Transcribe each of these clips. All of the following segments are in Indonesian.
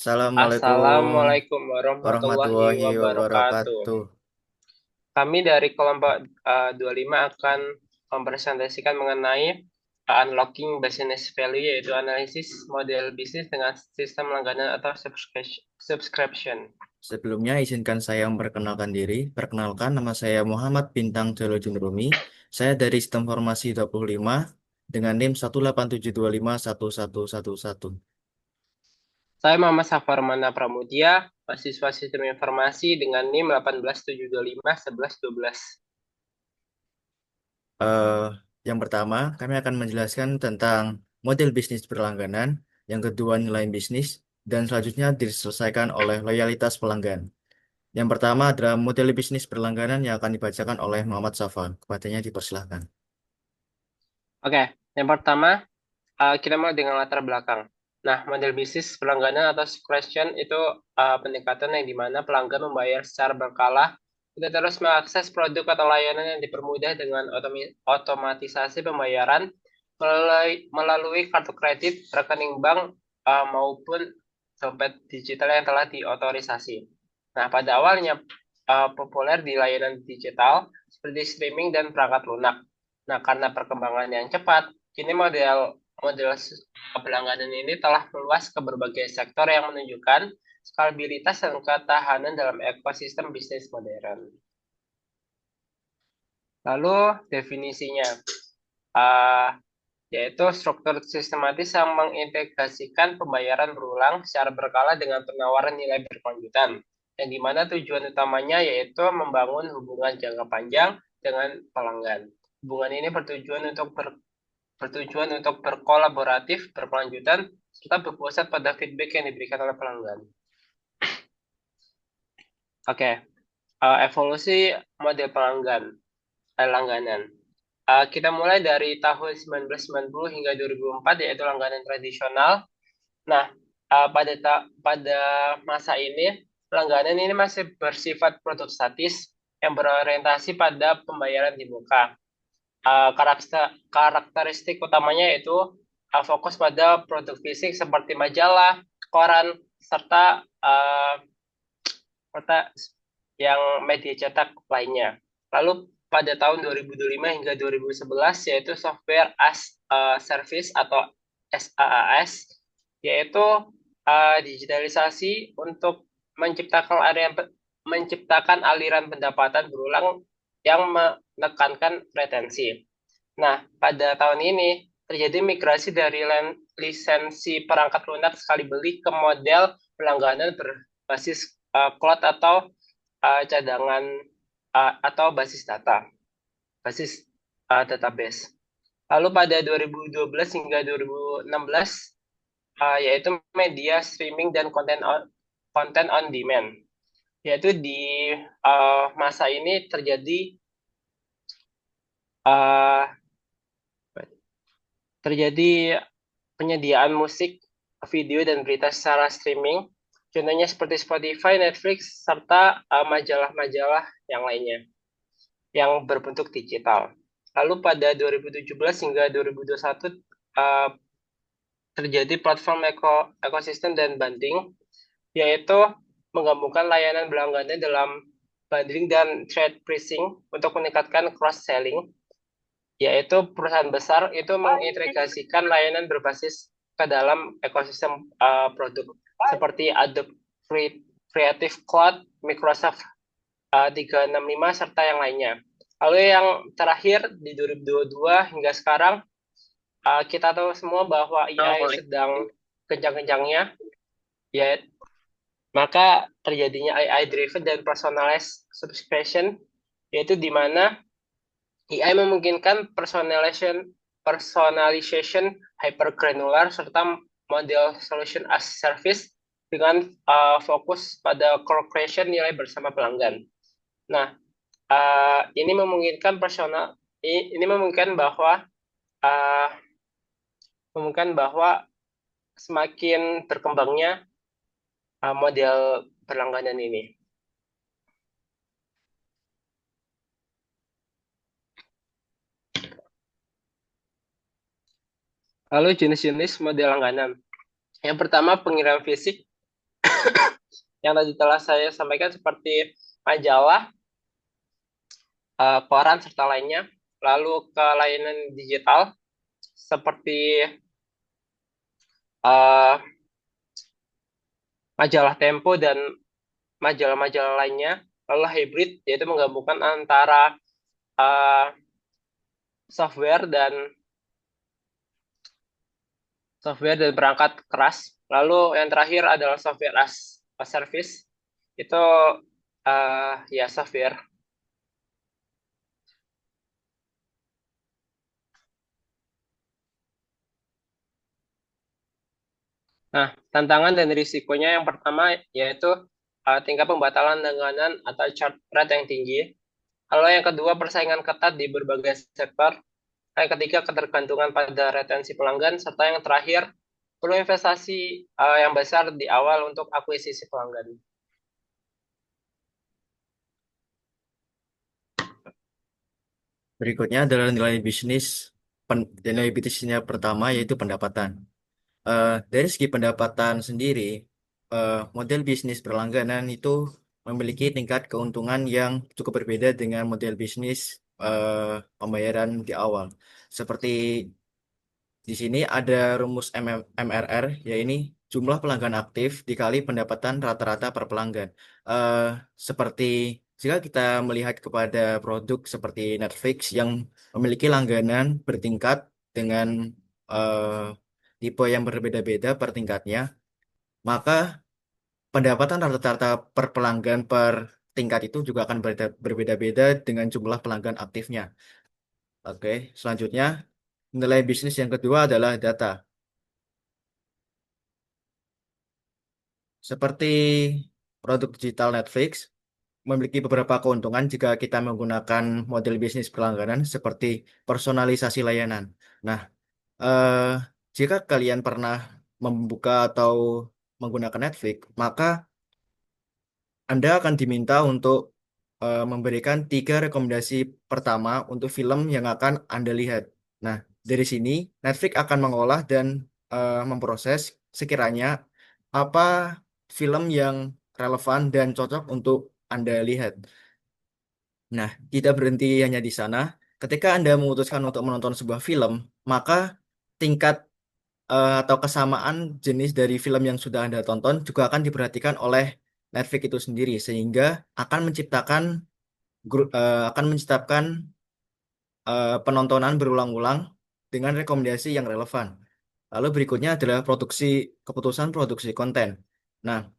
Assalamualaikum Assalamualaikum warahmatullahi warahmatullahi wabarakatuh. wabarakatuh. Kami dari kelompok 25 akan mempresentasikan mengenai unlocking business value, yaitu analisis model bisnis dengan sistem langganan atau subscription. Sebelumnya izinkan saya memperkenalkan diri. Perkenalkan, nama saya Muhammad Bintang Jaludin Rumi. Saya dari Sistem Informasi 25 dengan NIM 187251111. Saya Muhammad Safar Mana Pramudia, mahasiswa Sistem Informasi dengan NIM 187251112. Eh, yang pertama, kami akan menjelaskan tentang model bisnis berlangganan. Yang kedua, nilai bisnis. Dan selanjutnya diselesaikan oleh loyalitas pelanggan. Yang pertama adalah model bisnis berlangganan yang akan dibacakan oleh Muhammad Safan. Kepadanya dipersilahkan. Oke, yang pertama kita mulai dengan latar belakang. Nah, model bisnis pelangganan atau subscription itu pendekatan yang dimana pelanggan membayar secara berkala untuk terus mengakses produk atau layanan yang dipermudah dengan otomatisasi pembayaran melalui kartu kredit, rekening bank, maupun dompet digital yang telah diotorisasi. Nah, pada awalnya populer di layanan digital seperti streaming dan perangkat lunak. Nah, karena perkembangan yang cepat, kini model model pelangganan ini telah meluas ke berbagai sektor yang menunjukkan skalabilitas dan ketahanan dalam ekosistem bisnis modern. Lalu definisinya, uh, yaitu struktur sistematis yang mengintegrasikan pembayaran berulang secara berkala dengan penawaran nilai berkelanjutan, yang dimana tujuan utamanya yaitu membangun hubungan jangka panjang dengan pelanggan. Hubungan ini bertujuan untuk berkolaboratif, berkelanjutan, serta berpusat pada feedback yang diberikan oleh pelanggan. Oke, evolusi model langganan. Kita mulai dari tahun 1990 hingga 2004, yaitu langganan tradisional. Nah, pada masa ini, langganan ini masih bersifat produk statis yang berorientasi pada pembayaran di muka. Karakteristik utamanya yaitu fokus pada produk fisik seperti majalah, koran, serta yang media cetak lainnya. Lalu pada tahun 2025 hingga 2011 yaitu software as a service atau SaaS, yaitu digitalisasi untuk menciptakan aliran pendapatan berulang yang menekankan retensi. Nah, pada tahun ini terjadi migrasi dari lisensi perangkat lunak sekali beli ke model pelangganan berbasis cloud atau cadangan atau basis basis database. Lalu pada 2012 hingga 2016 yaitu media streaming dan konten on demand. Yaitu di masa ini uh, terjadi penyediaan musik, video, dan berita secara streaming. Contohnya seperti Spotify, Netflix, serta majalah-majalah yang lainnya yang berbentuk digital. Lalu pada 2017 hingga 2021 uh, terjadi platform ekosistem dan banding, yaitu menggabungkan layanan berlangganan dalam bundling dan trade pricing untuk meningkatkan cross-selling, yaitu perusahaan besar itu mengintegrasikan layanan berbasis ke dalam ekosistem produk seperti Adobe Creative Cloud, Microsoft 365, serta yang lainnya. Lalu yang terakhir di 2022 hingga sekarang, kita tahu semua bahwa AI sedang kencang-kencangnya, ya, maka terjadinya AI driven dan personalized subscription, yaitu di mana AI memungkinkan personalization hypergranular serta model solution as service dengan fokus pada co-creation nilai bersama pelanggan. Nah, ini memungkinkan uh, bahwa semakin berkembangnya model berlangganan ini. Lalu jenis-jenis model langganan. Yang pertama, pengiriman fisik. yang tadi telah saya sampaikan seperti majalah, koran, serta lainnya. Lalu ke layanan digital seperti eh, majalah Tempo dan majalah-majalah lainnya. Lalu hybrid, yaitu menggabungkan antara eh, software dan perangkat keras. Lalu yang terakhir adalah software as a service. Itu ya software. Nah, tantangan dan risikonya yang pertama yaitu tingkat pembatalan langganan atau churn rate yang tinggi. Lalu yang kedua, persaingan ketat di berbagai sektor. Yang ketiga, ketergantungan pada retensi pelanggan. Serta yang terakhir, perlu investasi yang besar di awal untuk akuisisi pelanggan. Berikutnya adalah nilai bisnisnya pertama yaitu pendapatan. Dari segi pendapatan sendiri, model bisnis berlangganan itu memiliki tingkat keuntungan yang cukup berbeda dengan model bisnis pembayaran di awal. Seperti di sini ada rumus MRR, yaitu jumlah pelanggan aktif dikali pendapatan rata-rata per pelanggan. Eh, Seperti jika kita melihat kepada produk seperti Netflix yang memiliki langganan bertingkat dengan eh, tipe yang berbeda-beda per tingkatnya, maka pendapatan rata-rata per pelanggan per tingkat itu juga akan berbeda-beda dengan jumlah pelanggan aktifnya. Oke, selanjutnya nilai bisnis yang kedua adalah data. Seperti produk digital Netflix memiliki beberapa keuntungan jika kita menggunakan model bisnis berlangganan seperti personalisasi layanan. Nah, eh, jika kalian pernah membuka atau menggunakan Netflix, maka Anda akan diminta untuk memberikan 3 rekomendasi pertama untuk film yang akan Anda lihat. Nah, dari sini Netflix akan mengolah dan memproses sekiranya apa film yang relevan dan cocok untuk Anda lihat. Nah, tidak berhenti hanya di sana. Ketika Anda memutuskan untuk menonton sebuah film, maka tingkat atau kesamaan jenis dari film yang sudah Anda tonton juga akan diperhatikan oleh Netflix itu sendiri, sehingga akan menciptakan penontonan berulang-ulang dengan rekomendasi yang relevan. Lalu berikutnya adalah keputusan produksi konten. Nah,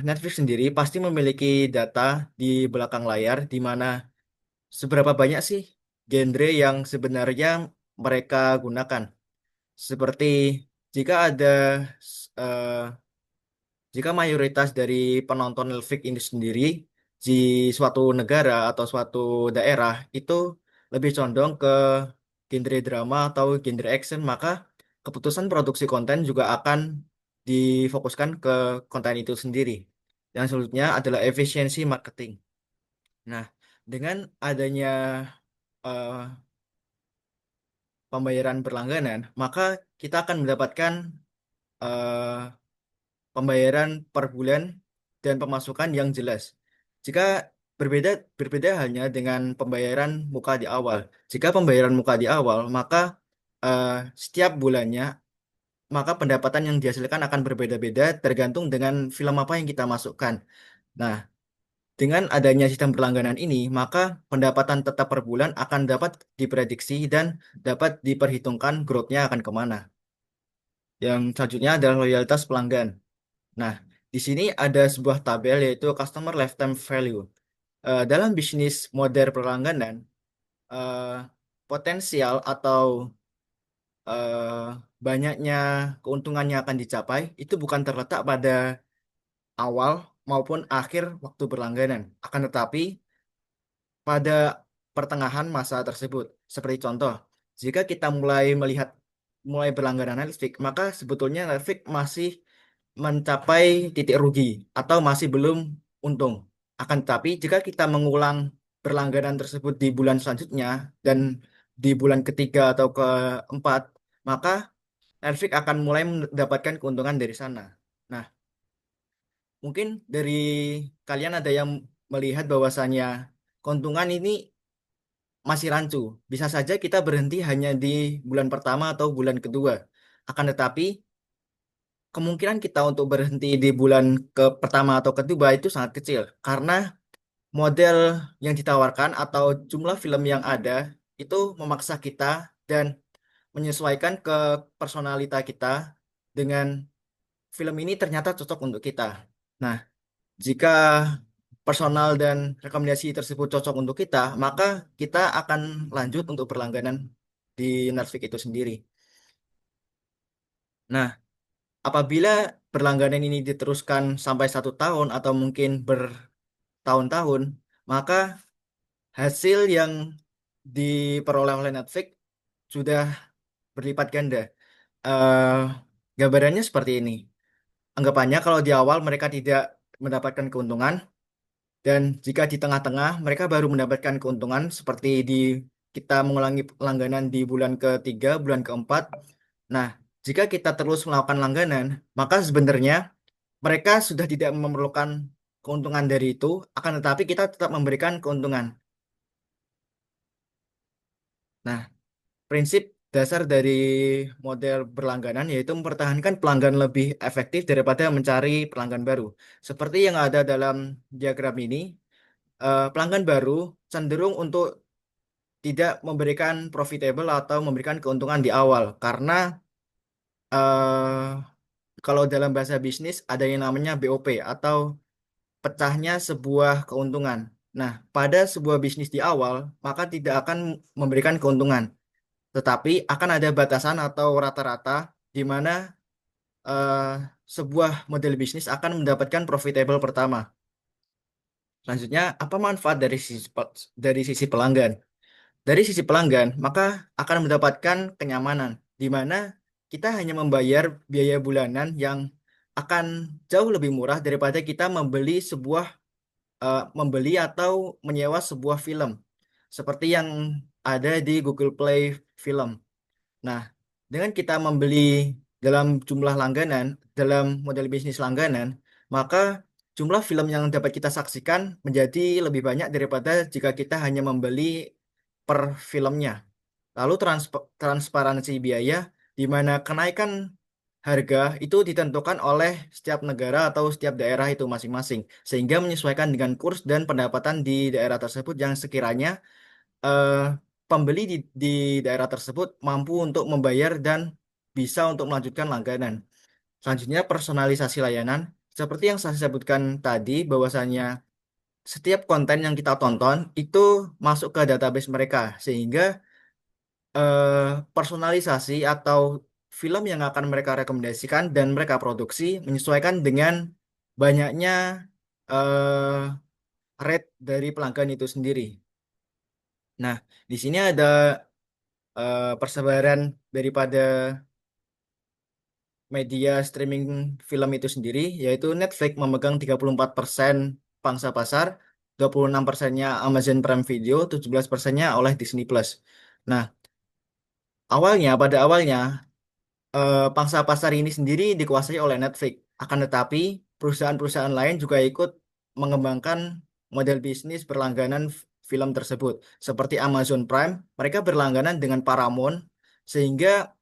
Netflix sendiri pasti memiliki data di belakang layar di mana seberapa banyak sih genre yang sebenarnya mereka gunakan. Seperti jika ada eh, jika mayoritas dari penonton Netflix ini sendiri di suatu negara atau suatu daerah itu lebih condong ke genre drama atau genre action, maka keputusan produksi konten juga akan difokuskan ke konten itu sendiri. Yang selanjutnya adalah efisiensi marketing. Nah, dengan adanya eh, pembayaran berlangganan, maka kita akan mendapatkan eh, pembayaran per bulan dan pemasukan yang jelas. Jika berbeda berbeda halnya dengan pembayaran muka di awal. Jika pembayaran muka di awal, maka eh, setiap bulannya, maka pendapatan yang dihasilkan akan berbeda-beda tergantung dengan film apa yang kita masukkan. Nah, dengan adanya sistem berlangganan ini, maka pendapatan tetap per bulan akan dapat diprediksi dan dapat diperhitungkan growth-nya akan kemana. Yang selanjutnya adalah loyalitas pelanggan. Nah, di sini ada sebuah tabel yaitu Customer Lifetime Value. Dalam bisnis model perlangganan, eh, potensial atau eh, banyaknya keuntungan yang akan dicapai itu bukan terletak pada awal maupun akhir waktu berlangganan. Akan tetapi pada pertengahan masa tersebut. Seperti contoh, jika kita mulai berlangganan Netflix, maka sebetulnya Netflix masih mencapai titik rugi atau masih belum untung. Akan tetapi jika kita mengulang berlangganan tersebut di bulan selanjutnya dan di bulan ketiga atau keempat, maka Netflix akan mulai mendapatkan keuntungan dari sana. Nah, mungkin dari kalian ada yang melihat bahwasannya keuntungan ini masih rancu. Bisa saja kita berhenti hanya di bulan pertama atau bulan kedua. Akan tetapi, kemungkinan kita untuk berhenti di bulan ke pertama atau kedua itu sangat kecil. Karena model yang ditawarkan atau jumlah film yang ada itu memaksa kita dan menyesuaikan ke personalita kita dengan film ini ternyata cocok untuk kita. Nah, jika personal dan rekomendasi tersebut cocok untuk kita, maka kita akan lanjut untuk berlangganan di Netflix itu sendiri. Nah, apabila berlangganan ini diteruskan sampai 1 tahun atau mungkin bertahun-tahun, maka hasil yang diperoleh oleh Netflix sudah berlipat ganda. Eh, Gambarannya seperti ini. Anggapannya kalau di awal mereka tidak mendapatkan keuntungan, dan jika di tengah-tengah mereka baru mendapatkan keuntungan seperti di kita mengulangi langganan di bulan ketiga, bulan keempat. Nah, jika kita terus melakukan langganan, maka sebenarnya mereka sudah tidak memerlukan keuntungan dari itu, akan tetapi kita tetap memberikan keuntungan. Nah, prinsip dasar dari model berlangganan yaitu mempertahankan pelanggan lebih efektif daripada mencari pelanggan baru. Seperti yang ada dalam diagram ini, pelanggan baru cenderung untuk tidak memberikan profitable atau memberikan keuntungan di awal karena kalau dalam bahasa bisnis ada yang namanya BOP atau pecahnya sebuah keuntungan. Nah, pada sebuah bisnis di awal maka tidak akan memberikan keuntungan, tetapi akan ada batasan atau rata-rata di mana eh, sebuah model bisnis akan mendapatkan profitable pertama. Selanjutnya, apa manfaat dari sisi pelanggan? Dari sisi pelanggan, maka akan mendapatkan kenyamanan, di mana kita hanya membayar biaya bulanan yang akan jauh lebih murah daripada kita membeli atau menyewa sebuah film, seperti yang ada di Google Play Film. Nah, dengan kita membeli dalam jumlah langganan, dalam model bisnis langganan, maka jumlah film yang dapat kita saksikan menjadi lebih banyak daripada jika kita hanya membeli per filmnya. Lalu transparansi biaya, di mana kenaikan harga itu ditentukan oleh setiap negara atau setiap daerah itu masing-masing, sehingga menyesuaikan dengan kurs dan pendapatan di daerah tersebut yang sekiranya eh, pembeli di daerah tersebut mampu untuk membayar dan bisa untuk melanjutkan langganan. Selanjutnya, personalisasi layanan. Seperti yang saya sebutkan tadi, bahwasannya setiap konten yang kita tonton itu masuk ke database mereka, sehingga eh, personalisasi atau film yang akan mereka rekomendasikan dan mereka produksi menyesuaikan dengan banyaknya eh, rate dari pelanggan itu sendiri. Nah, di sini ada persebaran daripada media streaming film itu sendiri, yaitu Netflix memegang 34% pangsa pasar, 26%-nya Amazon Prime Video, 17%-nya oleh Disney Plus. Nah, pada awalnya, pangsa pasar ini sendiri dikuasai oleh Netflix. Akan tetapi, perusahaan-perusahaan lain juga ikut mengembangkan model bisnis berlangganan film tersebut. Seperti Amazon Prime, mereka berlangganan dengan Paramount, sehingga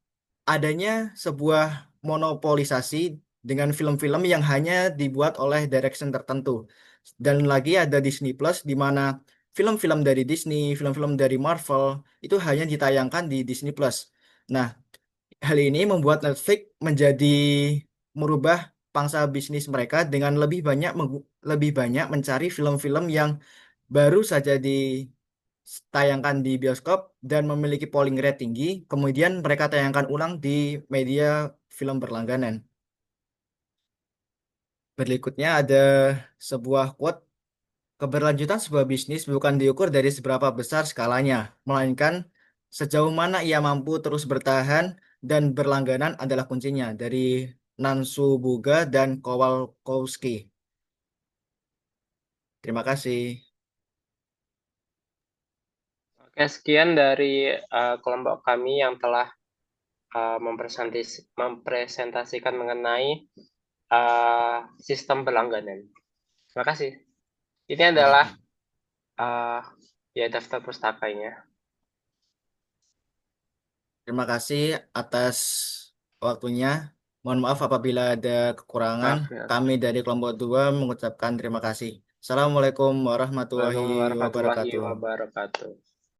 adanya sebuah monopolisasi dengan film-film yang hanya dibuat oleh direction tertentu. Dan lagi ada Disney Plus, di mana film-film dari Disney, film-film dari Marvel itu hanya ditayangkan di Disney Plus. Nah, hal ini membuat Netflix menjadi merubah pangsa bisnis mereka dengan lebih banyak mencari film-film yang baru saja ditayangkan di bioskop dan memiliki polling rate tinggi, kemudian mereka tayangkan ulang di media film berlangganan. Berikutnya ada sebuah quote, keberlanjutan sebuah bisnis bukan diukur dari seberapa besar skalanya, melainkan sejauh mana ia mampu terus bertahan dan berlangganan adalah kuncinya, dari Nansu Buga dan Kowalkowski. Terima kasih. Oke, sekian dari kelompok kami yang telah mempresentasikan mengenai sistem berlangganan. Terima kasih. Ini adalah Oke. uh, ya daftar pustakanya. Terima kasih atas waktunya. Mohon maaf apabila ada kekurangan. Maaf ya. Kami dari kelompok 2 mengucapkan terima kasih. Assalamualaikum warahmatullahi Waalaikumsalam warahmatullahi wabarakatuh. wabarakatuh.